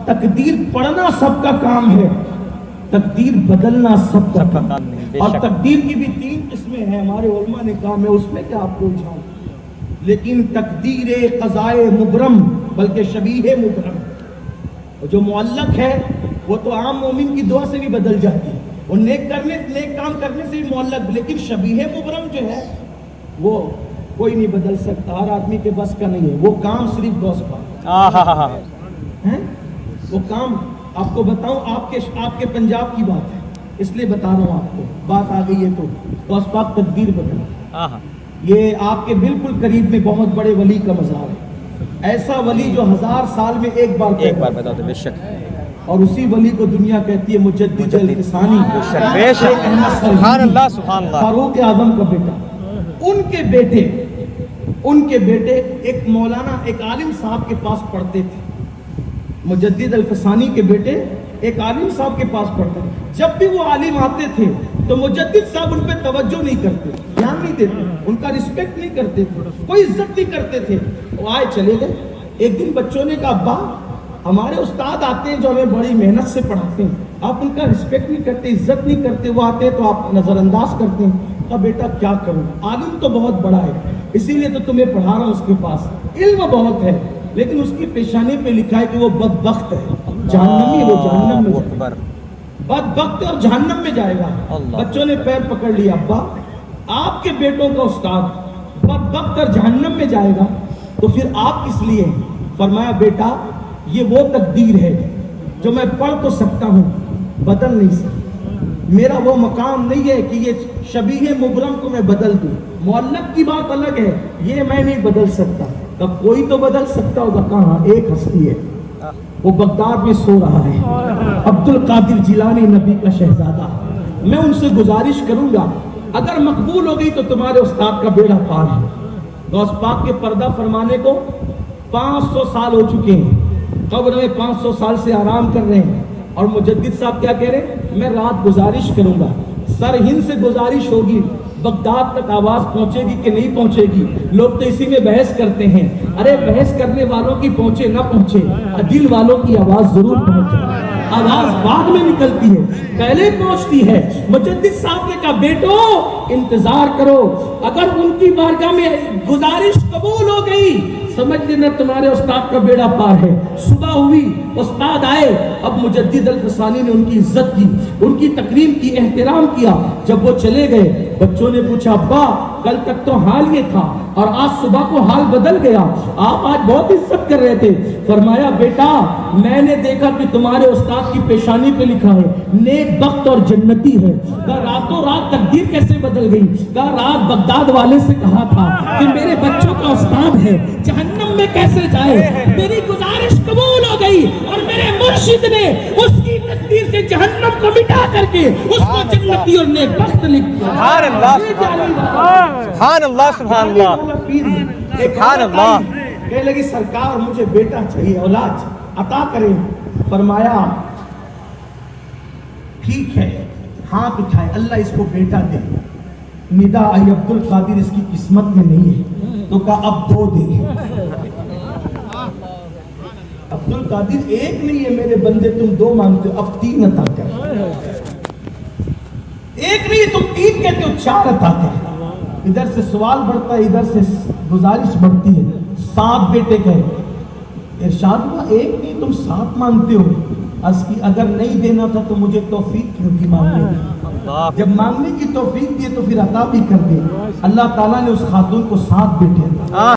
تقدیر پڑھنا سب کا کام ہے، تقدیر بدلنا سب کا کام ہے۔ اور تقدیر کی بھی 3 قسمیں ہیں، ہمارے علماء نے کہا میں اس میں کیا آپ کو الجھاؤں، لیکن تقدیر قضائے مبرم بلکہ شبیہ مبرم، جو معلق ہے وہ تو عام مومن کی دعا سے بھی بدل جاتی ہے، وہ نیک کام کرنے سے بھی معلق، لیکن شبیہ مبرم جو ہے وہ کوئی نہیں بدل سکتا، ہر آدمی کے بس کا نہیں ہے، وہ کام صرف غوث پاک ہے۔ وہ کام آپ کو بتاؤں، آپ کے پنجاب کی بات ہے، اس لیے بتا رہا ہوں آپ کو، بات آ گئی ہے تو غوث پاک تقدیر بدلا۔ یہ آپ کے بالکل قریب میں بہت بڑے ولی کا مزار ہے، ایسا ولی جو 1000 سال میں ایک بار پیدا ہوتا ہے، بے شک، اور اسی ولی کو دنیا کہتی ہے مجدد الفسانی، سبحان اللہ سبحان اللہ، فاروق اعظم کا بیٹا۔ ان کے بیٹے ایک مولانا، ایک عالم صاحب کے پاس پڑھتے تھے، مجدد الفسانی کے بیٹے ایک عالم صاحب کے پاس پڑھتے تھے۔ جب بھی وہ عالم آتے تھے تو مجدد صاحب ان پہ توجہ نہیں کرتے، دھیان نہیں دیتے، ان کا رسپیکٹ نہیں کرتے تھے، کوئی عزت نہیں کرتے تھے، وہ آئے چلے گئے۔ ایک دن بچوں نے کہا ابا ہمارے استاد آتے ہیں جو ہمیں بڑی محنت سے پڑھاتے ہیں، آپ ان کا رسپیکٹ نہیں کرتے، عزت نہیں کرتے، وہ آتے ہیں تو آپ نظر انداز کرتے ہیں۔ کہا بیٹا کیا کروں، عالم تو بہت بڑا ہے اسی لیے تو تمہیں پڑھا رہا ہوں، اس کے پاس علم بہت ہے لیکن اس کی پیشانی پہ لکھا ہے کہ وہ بدبخت ہے، جہنمی، وہ جہنم میں جائے گا، بدبخت اور جہنم میں جائے گا۔ بچوں نے پیر پکڑ لیا، ابا آپ کے بیٹوں کا استاد بدبخت اور جہنم میں جائے گا تو پھر آپ کس لیے؟ فرمایا بیٹا یہ وہ تقدیر ہے جو میں پڑھ تو سکتا ہوں بدل نہیں سکتا، میرا وہ مقام نہیں ہے کہ یہ شبیہ مبرم کو میں بدل دوں، معلق کی بات الگ ہے، یہ میں نہیں بدل سکتا۔ تب کوئی تو بدل سکتا ہوگا، کہاں؟ ایک ہستی ہے، وہ بغداد میں سو رہا ہے، عبد القادر جیلانی نبی کا شہزادہ۔ میں ان سے گزارش کروں گا اگر مقبول ہو گئی تو تمہارے استاد کا بیڑا پار ہے۔ غوث پاک کے پردہ فرمانے کو 500 سال ہو چکے ہیں، قبر میں 500 سال سے آرام کر رہے ہیں، اور مجدد صاحب کیا کہہ رہے ہیں؟ میں رات گزارش کروں گا، سر ہند سے گزارش ہوگی، بغداد تک آواز پہنچے گی کہ نہیں پہنچے گی؟ لوگ تو اسی میں بحث کرتے ہیں، ارے بحث کرنے والوں کی پہنچے نہ پہنچے، دل والوں کی آواز ضرور پہنچے، آواز بعد میں نکلتی ہے پہلے پہنچتی ہے۔ مجدد صاحب نے کہا بیٹو انتظار کرو، اگر ان کی بارگاہ میں گزارش قبول ہو گئی سمجھ لینا تمہارے استاد کا بیڑا پار ہے۔ صبح ہوئی، استاد آئے، اب مجدد الفسانی نے ان کی عزت کی، ان کی تکریم کی، احترام کیا۔ جب وہ چلے گئے بچوں نے پوچھا ابا کل تک تو حال یہ تھا اور آج صبح کو حال بدل گیا، آپ آج بہت عزت کر رہے تھے۔ فرمایا بیٹا میں نے دیکھا کہ تمہارے استاد کی پیشانی پہ لکھا ہے نیک بخت اور جنتی ہے۔ کہا راتوں رات تقدیر کیسے بدل گئی؟ کہا رات بغداد والے سے کہا تھا کہ میرے بچوں کا استاد ہے، جہنم میں کیسے جائے؟ میری گزارش قبول ہو گئی اور میرے مرشد نے اس کی تقدیر سے جہنم کو مٹا کر کے اس کو جنتی اور نیک بخت لکھ دیا۔ سبحان اللہ سبحان اللہ سبحان اللہ سبحان اللہ۔ کہنے لگی سرکار مجھے بیٹا چاہیے، اولاد عطا کریں۔ فرمایا ٹھیک ہے، ہاتھ اٹھائے، اللہ اس کو بیٹا دے۔ ندا آئی عبد القادر اس کی قسمت میں نہیں ہے، تو کہا اب 2 دے۔ عبد القادر ایک نہیں ہے میرے بندے، تم 2 مانگتے ہو، اب 3 عطا کر۔ ایک نہیں تم 3 کہتے ہو، 4 عطا کر۔ ادھر سے سوال بڑھتا ہے، ادھر سے گزارش بڑھتی ہے۔ 7 بیٹے کہے، ارشاد ہوا ایک نہیں تم 7 مانگتے ہو۔ عرض کی اگر نہیں دینا تھا تو مجھے توفیق کیوں تھی مانگنے کی؟ جب مانگنے کی توفیق دی تو پھر عطا بھی کر دے۔ اللہ تعالیٰ نے اس خاتون کو 7 بیٹے عطا